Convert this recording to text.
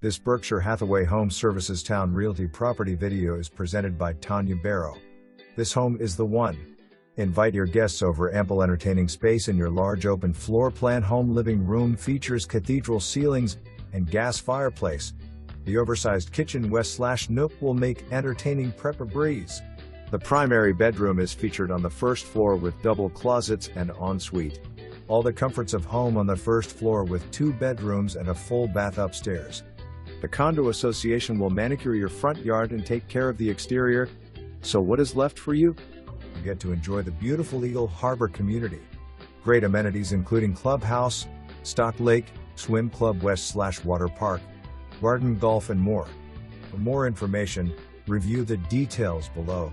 This Berkshire Hathaway Home Services Towne Realty property video is presented by Towne. This home is the one. Invite your guests over. Ample entertaining space in your large open floor plan home. Living room features cathedral ceilings and gas fireplace. The oversized kitchen west/nook will make entertaining prep a breeze. The primary bedroom is featured on the first floor with double closets and ensuite. All the comforts of home on the first floor with 2 bedrooms and a full bath upstairs. The condo association will manicure your front yard and take care of the exterior. So what is left for you? You get to enjoy the beautiful Eagle Harbor community. Great amenities including clubhouse, stock lake, swim club west/water park, garden, golf and more. For more information, review the details below.